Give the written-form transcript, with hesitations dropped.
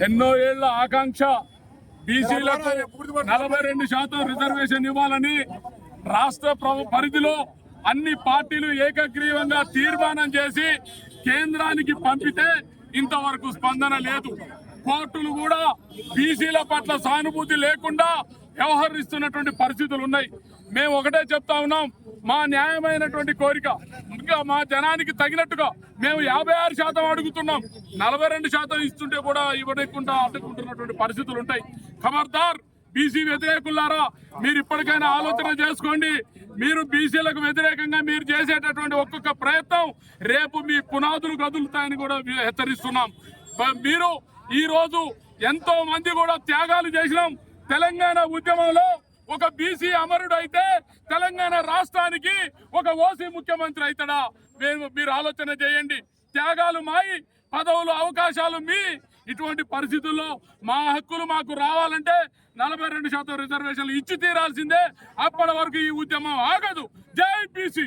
ఎన్నో ఏళ్ల ఆకాంక్ష బీసీలకు 42% రిజర్వేషన్ ఇవ్వాలని రాష్ట్ర పరిధిలో అన్ని పార్టీలు ఏకగ్రీవంగా తీర్మానం చేసి కేంద్రానికి పంపితే ఇంతవరకు స్పందన లేదు. కోర్టులు కూడా బీసీల పట్ల సానుభూతి లేకుండా వ్యవహరిస్తున్నటువంటి పరిస్థితులు ఉన్నాయి. మేము ఒకటే చెప్తా ఉన్నాం, మా న్యాయమైనటువంటి కోరిక ఇంకా మా జనానికి తగినట్టుగా మేము 56% అడుగుతున్నాం. 42% ఇస్తుంటే కూడా ఇవ్వకుండా అడ్డుకుంటున్నటువంటి పరిస్థితులు ఉంటాయి. ఖబర్దార్ బీసీ వ్యతిరేకులారా, మీరు ఇప్పటికైనా ఆలోచన చేసుకోండి. మీరు బీసీలకు వ్యతిరేకంగా మీరు చేసేటటువంటి ఒక్కొక్క ప్రయత్నం రేపు మీ పునాదులు కదులుతాయని కూడా హెచ్చరిస్తున్నాం. మీరు ఈ రోజు ఎంతో మంది కూడా త్యాగాలు చేసినాం. తెలంగాణ ఉద్యమంలో ఒక బీసీ అమరుడు అయితే తెలంగాణ రాష్ట్రానికి ఒక ఓసీ ముఖ్యమంత్రి అవుతాడా? మీరు ఆలోచన చేయండి. త్యాగాలు మాయి, పదవులు అవకాశాలు మీ. ఇటువంటి పరిస్థితుల్లో మా హక్కులు మాకు రావాలంటే 42% రిజర్వేషన్లు ఇచ్చి తీరాల్సిందే. అప్పటి వరకు ఈ ఉద్యమం ఆగదు. జై బీసీ.